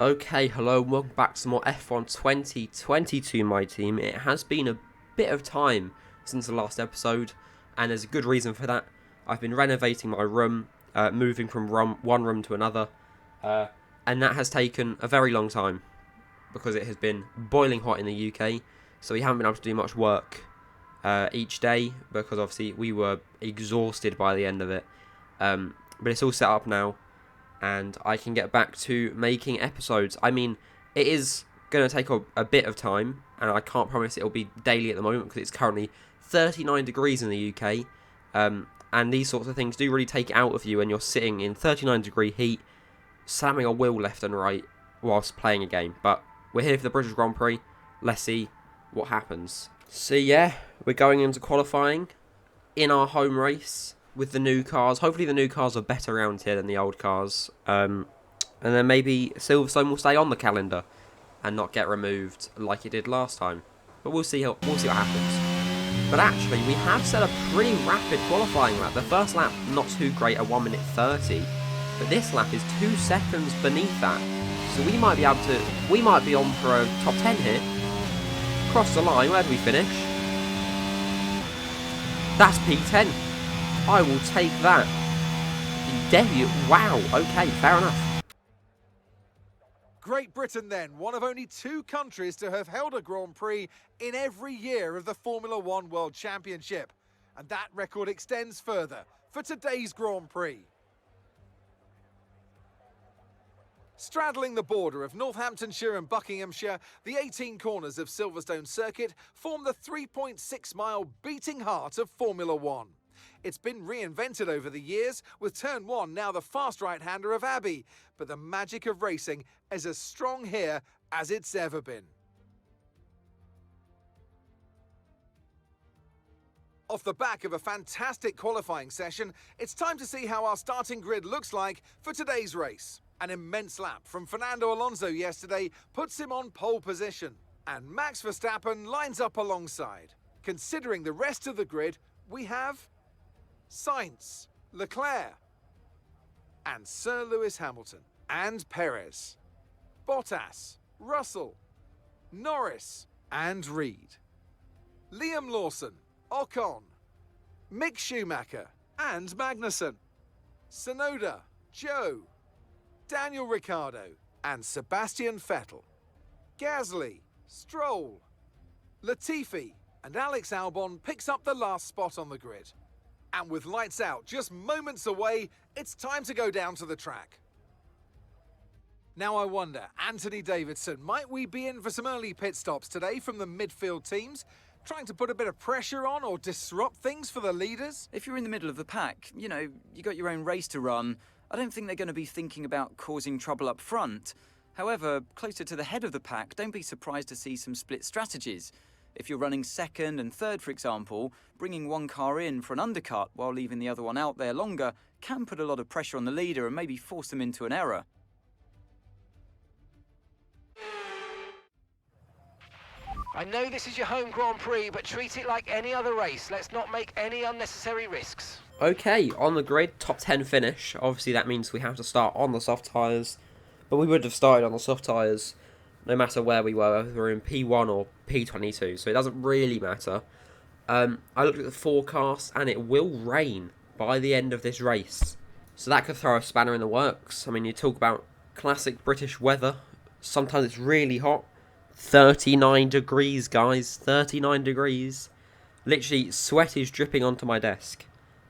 Okay, hello, welcome back to some more F1 2022, my team. It has been a bit of time since the last episode, and there's a good reason for that. I've been renovating my room, moving from one room to another, and that has taken a very long time because it has been boiling hot in the UK, so we haven't been able to do much work each day because obviously we were exhausted by the end of it. But it's all set up now, and I can get back to making episodes. I mean, it is going to take a bit of time, and I can't promise it'll be daily at the moment because it's currently 39 degrees in the UK, and these sorts of things do really take it out of you when you're sitting in 39-degree heat, slamming a wheel left and right whilst playing a game. But we're here for the British Grand Prix. Let's see what happens. So yeah, we're going into qualifying in our home race with the new cars. Hopefully the new cars are better around here than the old cars. And then maybe Silverstone will stay on the calendar and not get removed like it did last time. But we'll see what happens. But actually, we have set a pretty rapid qualifying lap. The first lap, not too great, at 1 minute 30. But this lap is 2 seconds beneath that. So we might be on for a top 10 here. Cross the line, where do we finish? That's P10. I will take that. Debut. Wow. Okay, fair enough. Great Britain then, one of only 2 countries to have held a Grand Prix in every year of the Formula One World Championship. And that record extends further for today's Grand Prix. Straddling the border of Northamptonshire and Buckinghamshire, the 18 corners of Silverstone Circuit form the 3.6-mile beating heart of Formula One. It's been reinvented over the years, with Turn 1 now the fast right-hander of Abbey, but the magic of racing is as strong here as it's ever been. Off the back of a fantastic qualifying session, it's time to see how our starting grid looks like for today's race. An immense lap from Fernando Alonso yesterday puts him on pole position, and Max Verstappen lines up alongside. Considering the rest of the grid, we have Sainz, Leclerc, and Sir Lewis Hamilton, and Perez, Bottas, Russell, Norris, and Reed, Liam Lawson, Ocon, Mick Schumacher, and Magnussen, Tsunoda, Joe, Daniel Ricciardo, and Sebastian Vettel, Gasly, Stroll, Latifi, and Alex Albon picks up the last spot on the grid. And with lights out just moments away, it's time to go down to the track. Now I wonder, Anthony Davidson, might we be in for some early pit stops today from the midfield teams, trying to put a bit of pressure on or disrupt things for the leaders? If you're in the middle of the pack, you got your own race to run. I don't think they're going to be thinking about causing trouble up front. However, closer to the head of the pack, don't be surprised to see some split strategies. If you're running second and third, for example, bringing one car in for an undercut while leaving the other one out there longer can put a lot of pressure on the leader and maybe force them into an error. I know this is your home Grand Prix, but treat it like any other race. Let's not make any unnecessary risks. Okay, on the grid, top 10 finish. Obviously, that means we have to start on the soft tyres, but we would have started on the soft tyres no matter where we were, whether we were in P1 or P22, so it doesn't really matter. I looked at the forecast, and it will rain by the end of this race, so that could throw a spanner in the works. I mean, you talk about classic British weather. Sometimes it's really hot. 39 degrees, guys. 39 degrees. Literally, sweat is dripping onto my desk,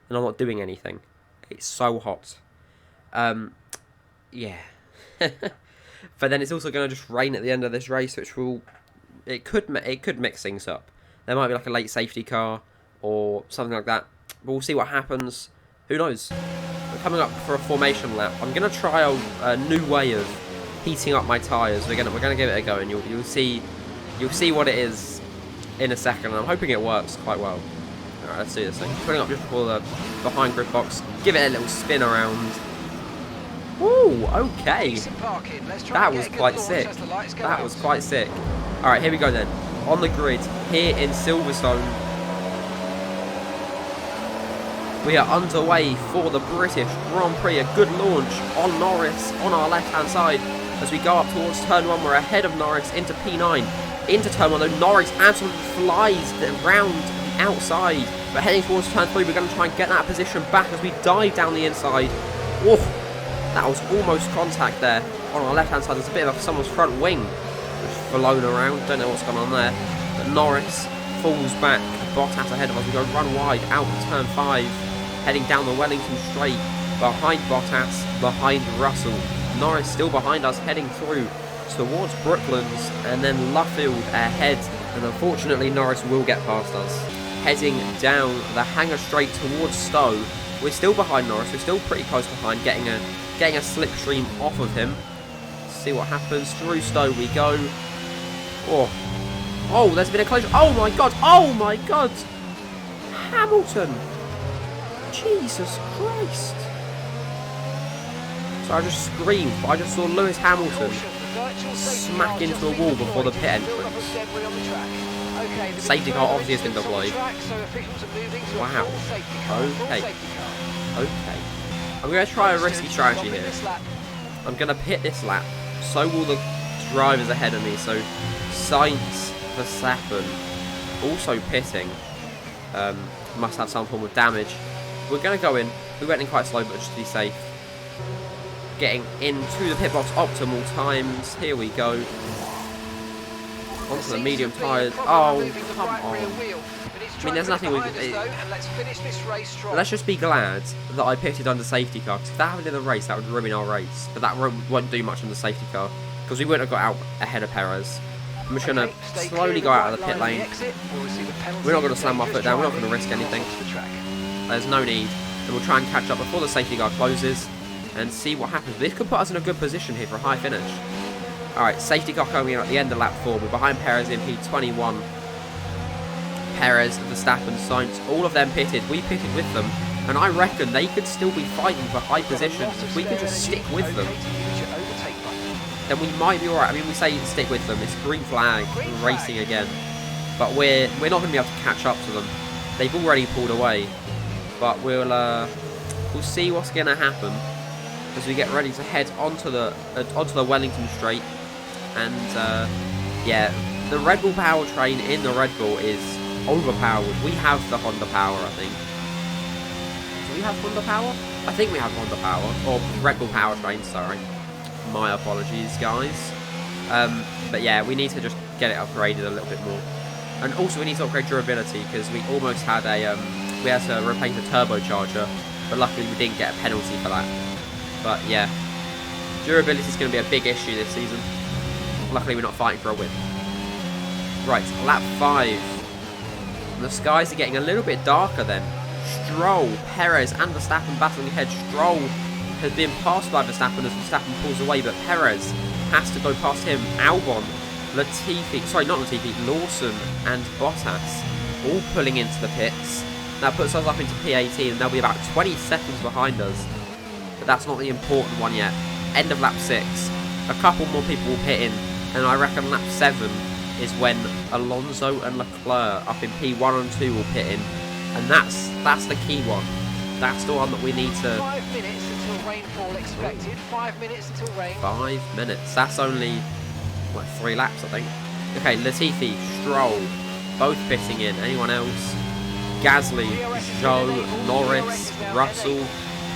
and I'm not doing anything. It's so hot. Yeah. But then it's also going to just rain at the end of this race, which it could mix things up. There might be like a late safety car or something like that. But we'll see what happens. Who knows? We're coming up for a formation lap. I'm going to try a new way of heating up my tyres. We're gonna give it a go, and you'll see what it is in a second. And I'm hoping it works quite well. All right, let's do this thing. Putting up just before the behind grip box. Give it a little spin around. Woo, okay. That was quite sick. That was quite sick. Alright, here we go then. On the grid, here in Silverstone. We are underway for the British Grand Prix. A good launch on Norris on our left-hand side. as we go up towards turn 1. We're ahead of Norris into P9. Into turn 1 though, Norris absolutely flies around the outside. But heading towards turn 3, we're going to try and get that position back as we dive down the inside. Whoa, that was almost contact there. On our left hand side, there's a bit of someone's front wing just flown around. Don't know what's going on there. But Norris falls back. Bottas ahead of us. We go run wide out of turn 5. Heading down the Wellington straight. Behind Bottas, behind Russell. Norris still behind us, heading through towards Brooklands, and then Luffield ahead. And unfortunately, Norris will get past us. Heading down the Hangar straight towards Stowe. We're still behind Norris. We're still pretty close behind, getting a slipstream off of him. See what happens. Through Stowe we go. Oh, there's been a collision. Oh my god. Oh my god. Hamilton. Jesus Christ. So I just screamed, but I just saw Lewis Hamilton smack into a wall before the pit entrance. Safety car obviously has been deployed. Wow. Okay. I'm going to try a risky strategy here. I'm going to pit this lap. So will the drivers ahead of me. So Sainz, Verstappen, also pitting. Must have some form of damage. We're going to go in. We went in quite slow, but just to be safe. Getting into the pit box, optimal times. Here we go. Onto the medium tyres. Oh, come on. I mean, there's nothing we can... Let's just be glad that I pitted under safety car. Because if that happened in the race, that would ruin our race. But that won't do much on the safety car. Because we wouldn't have got out ahead of Perez. I'm just going to slowly go out of the pit lane. We're not going to slam our foot down. We're not going to risk anything. There's no need. And we'll try and catch up before the safety car closes. And see what happens. This could put us in a good position here for a high finish. Alright, safety car coming in at the end of lap 4. We're behind Perez in P21. Perez, Verstappen, Sainz, all of them pitted. We pitted with them. And I reckon they could still be fighting for high positions. If we could just stick with them, then we might be alright. I mean, we say stick with them. It's green flag racing again. But we're not going to be able to catch up to them. They've already pulled away. But we'll see what's going to happen as we get ready to head onto the Wellington straight. And yeah, the Red Bull powertrain in the Red Bull is overpowered. We have the Honda power, I think. Do we have Honda power? I think we have Honda power, or Red Bull powertrain, sorry. My apologies, guys. But yeah, we need to just get it upgraded a little bit more. And also we need to upgrade durability, because we almost had a, we had to replace the turbocharger, but luckily we didn't get a penalty for that. But yeah, durability is going to be a big issue this season. Luckily we're not fighting for a win. Right, lap 5. The skies are getting a little bit darker then. Stroll, Perez and Verstappen battling ahead. Stroll has been passed by Verstappen as Verstappen pulls away, but Perez has to go past him. Albon, Latifi, sorry, not Latifi, Lawson and Bottas all pulling into the pits. That puts us up into P18 and they'll be about 20 seconds behind us. But that's not the important one yet. End of lap 6. A couple more people will pit in, and I reckon lap 7 is when Alonso and Leclerc up in P1 and 2 will pit in. And that's the key one. That's the one that we need to... 5 minutes until rainfall expected. 5 minutes until rain. 5 minutes. That's only, what, 3 laps, I think. Okay, Latifi, Stroll, both pitting in. Anyone else? Gasly, Zhou, Norris, Russell,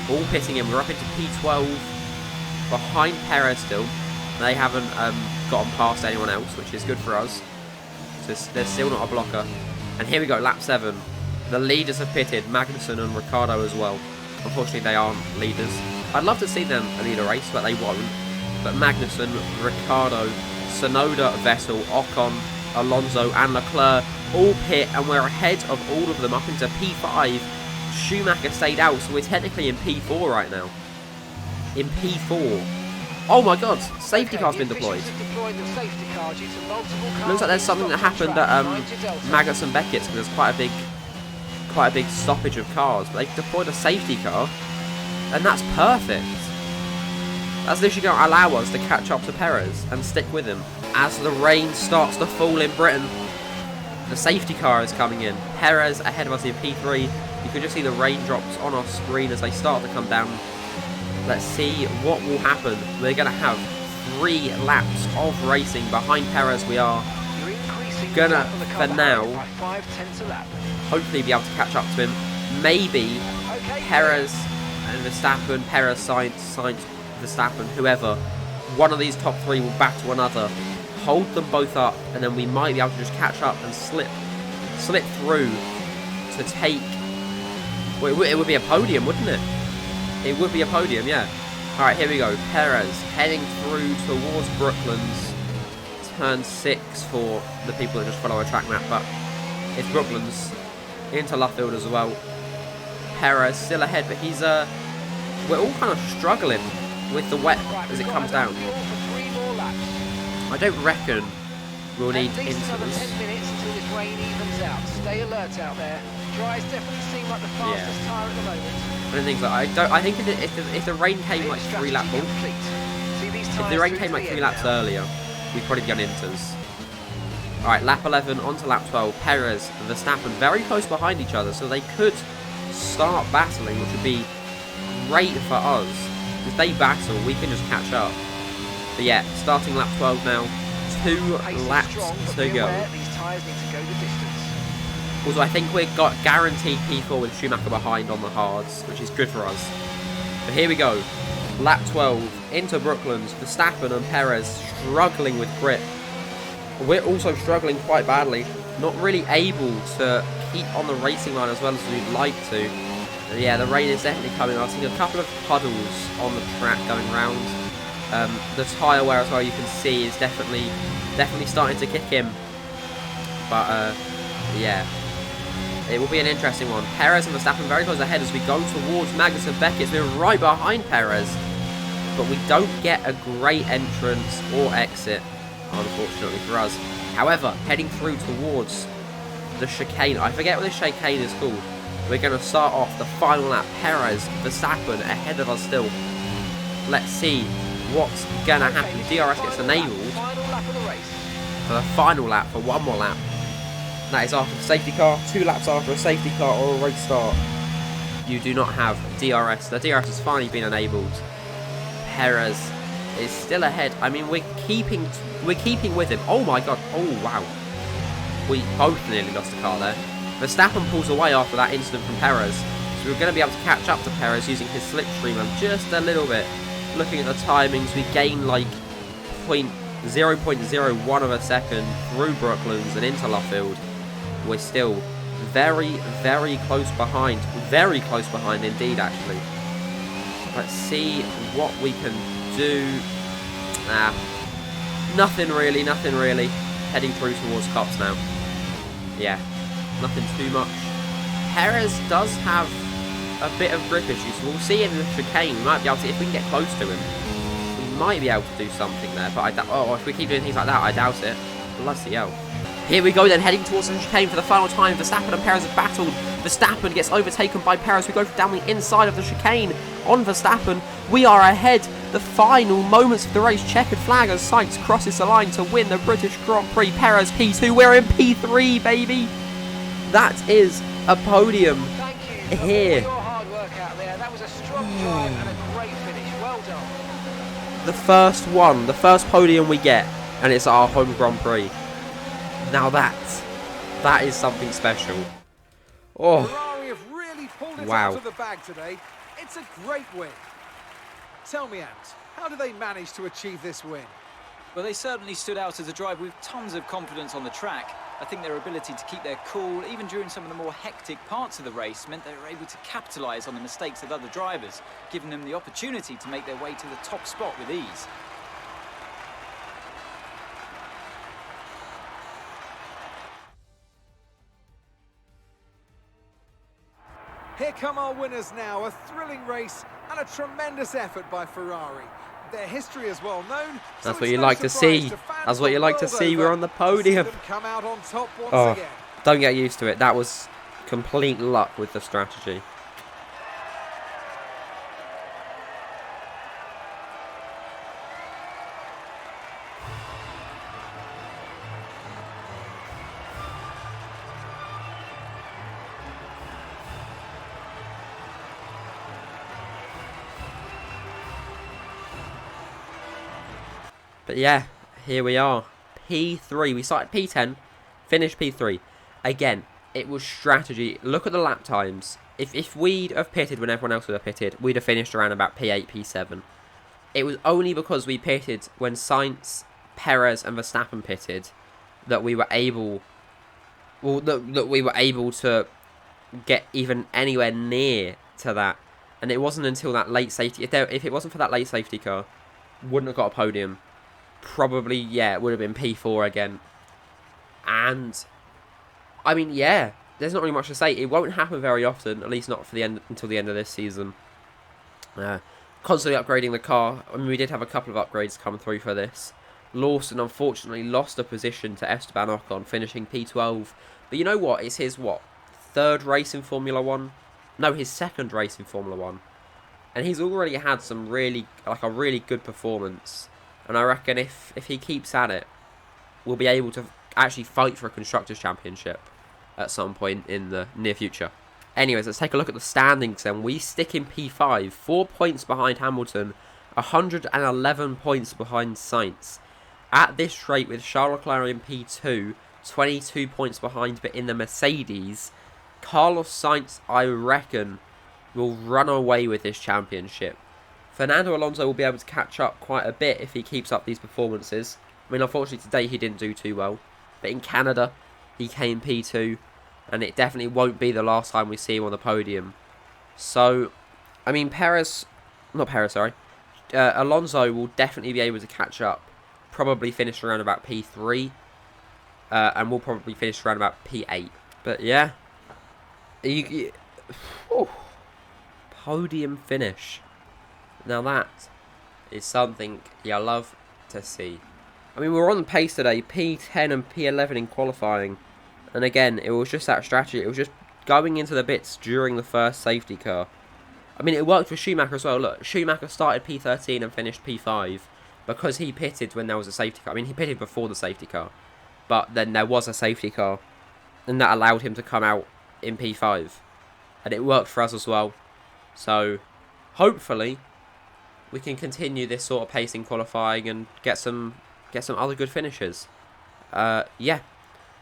all pitting in. We're up into P12. Behind Perez still. They haven't gotten past anyone else, which is good for us. So there's still not a blocker. And here we go, lap 7. The leaders have pitted, Magnussen and Ricciardo as well. Unfortunately, they aren't leaders. I'd love to see them lead a race, but they won't. But Magnussen, Ricciardo, Tsunoda, Vettel, Ocon, Alonso and Leclerc all pit, and we're ahead of all of them up into P5. Schumacher stayed out, so we're technically in P4 right now. In P4. Oh my god, safety car's been deployed. Looks like there's something that happened at Magnussen Beckett's, because there's quite a big stoppage of cars, but they've deployed a safety car, and that's perfect. That's literally going to allow us to catch up to Perez and stick with him. As the rain starts to fall in Britain, the safety car is coming in. Perez ahead of us in P3. You can just see the raindrops on our screen as they start to come down. Let's see what will happen. We're going to have 3 laps of racing behind Perez. We are You're increasing gonna, the gap on the car for behind now, by 5/10 a lap. hopefully be able to catch up to him. Maybe Okay, Perez and Verstappen, Perez, Sainz, Verstappen, whoever, one of these top 3 will battle another, hold them both up, and then we might be able to just catch up and slip through to take. Well, it would be a podium, wouldn't it? It would be a podium, yeah. All right, here we go. Perez heading through towards Brooklands, turn 6 for the people that just follow a track map, but it's Brooklands into Luffield as well. Perez still ahead, but he's we're all kind of struggling with the wet right, as it we've comes got down. enough fuel for 3 more laps. I don't reckon we'll need At least another intervals. 10 minutes until this rain evens out. Stay alert out there. Dries definitely seem like the fastest tyre at the moment. I don't think so. I think if the rain came like Pit 3 lap strategy more, complete. See these if tyres the rain through came to like the 3 end laps now. earlier, we'd probably be on inters. Alright, lap 11 onto lap 12. Perez and Verstappen very close behind each other, so they could start battling, which would be great for us. If they battle, we can just catch up. But yeah, starting lap 12 now. 2 Pace is laps strong, but to be go. aware, these tyres need to go the distance. Also, I think we've got guaranteed P4 with Schumacher behind on the hards, which is good for us. But here we go. Lap 12 into Brooklands. Verstappen and Perez struggling with grip. We're also struggling quite badly. Not really able to keep on the racing line as well as we'd like to. But yeah, the rain is definitely coming. I've seen a couple of puddles on the track going round. The tyre wear as well, you can see, is definitely starting to kick in. But yeah, it will be an interesting one. Perez and Verstappen very close ahead as we go towards Magnussen Beckett. We're right behind Perez, but we don't get a great entrance or exit, unfortunately for us. However, heading through towards the chicane, I forget what this chicane is called. We're going to start off the final lap. Perez, Verstappen ahead of us still. Let's see what's going to happen. DRS gets enabled Final lap of the race. for the final lap, for one more lap. That is after the safety car, 2 laps after a safety car or a race start. You do not have DRS. The DRS has finally been enabled. Perez is still ahead. I mean, we're keeping with him. Oh my god. Oh wow. We both nearly lost the car there. Verstappen pulls away after that incident from Perez. So we're going to be able to catch up to Perez using his slipstream just a little bit. Looking at the timings, we gain like 0.01 of a second through Brooklands and into Luffield. We're still very, very close behind. Very close behind indeed, actually. Let's see what we can do. Nothing really. Heading through towards Cops now. Yeah, nothing too much. Perez does have a bit of grip issues, so we'll see in the chicane. We might be able to, if we can get close to him, we might be able to do something there. But if we keep doing things like that, I doubt it. Bloody hell. Here we go then, heading towards the chicane for the final time. Verstappen and Perez have battled. Verstappen gets overtaken by Perez. We go down the inside of the chicane on Verstappen. We are ahead. The final moments of the race. Checkered flag as Sainz crosses the line to win the British Grand Prix. Perez P2. We're in P3, baby. That is a podium Thank you for here. all your hard work out there. That was a strong drive and a great finish. Well done. The first one, the first podium we get, and it's our home Grand Prix. Now that is something special. Oh, Ferrari have really pulled it wow. out of the bag today. It's a great win. Tell me, Ant, how do they manage to achieve this win? Well, they certainly stood out as a drive with tons of confidence on the track. I think their ability to keep their cool, even during some of the more hectic parts of the race, meant they were able to capitalise on the mistakes of other drivers, giving them the opportunity to make their way to the top spot with ease. Here come our winners now, a thrilling race and a tremendous effort by Ferrari. Their history is well known. So That's what it's you no like to surprise see. to fans That's what you the like to world see. over We're on the to see podium. them come out on top once Oh, again. don't get used to it. That was complete luck with the strategy. But yeah, here we are. P3. We started P10, finished P3. Again, it was strategy. Look at the lap times. If we'd have pitted when everyone else would have pitted, we'd have finished around about P8, P7. It was only because we pitted when Sainz, Perez and Verstappen pitted that we were able... Well, that we were able to get even anywhere near to that. And it wasn't until that late safety... If it wasn't for that late safety car, wouldn't have got a podium. Probably, yeah, it would have been P4 again. And, I mean, yeah, there's not really much to say. It won't happen very often, at least not for the end until the end of this season. Constantly upgrading the car. I mean, we did have a couple of upgrades come through for this. Lawson, unfortunately, lost a position to Esteban Ocon, finishing P12. But you know what? It's his, third race in Formula 1? No, his second race in Formula 1. And he's already had some a really good performance. And I reckon if he keeps at it, we'll be able to actually fight for a Constructors' Championship at some point in the near future. Anyways, let's take a look at the standings then. We stick in P5, 4 points behind Hamilton, 111 points behind Sainz. At this rate, with Charles Leclerc in P2, 22 points behind, but in the Mercedes, Carlos Sainz, I reckon, will run away with this championship. Fernando Alonso will be able to catch up quite a bit if he keeps up these performances. I mean, unfortunately today he didn't do too well. But in Canada, he came P2. And it definitely won't be the last time we see him on the podium. So, I mean, Alonso will definitely be able to catch up. Probably finish around about P3. And we'll probably finish around about P8. But yeah. Podium finish. Now that is something you love to see. I mean, we were on the pace today, P10 and P11 in qualifying. And again, it was just that strategy. It was just going into the bits during the first safety car. I mean, it worked for Schumacher as well. Look, Schumacher started P13 and finished P5 because he pitted when there was a safety car. I mean, he pitted before the safety car. But then there was a safety car. And that allowed him to come out in P5. And it worked for us as well. So, hopefully, we can continue this sort of pace in qualifying and get some other good finishes. Yeah.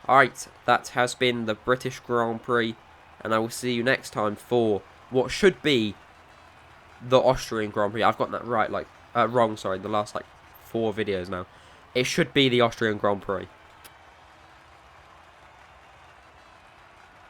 Alright, that has been the British Grand Prix. And I will see you next time for what should be the Austrian Grand Prix. I've got that right, wrong, sorry, the last 4 videos now. It should be the Austrian Grand Prix.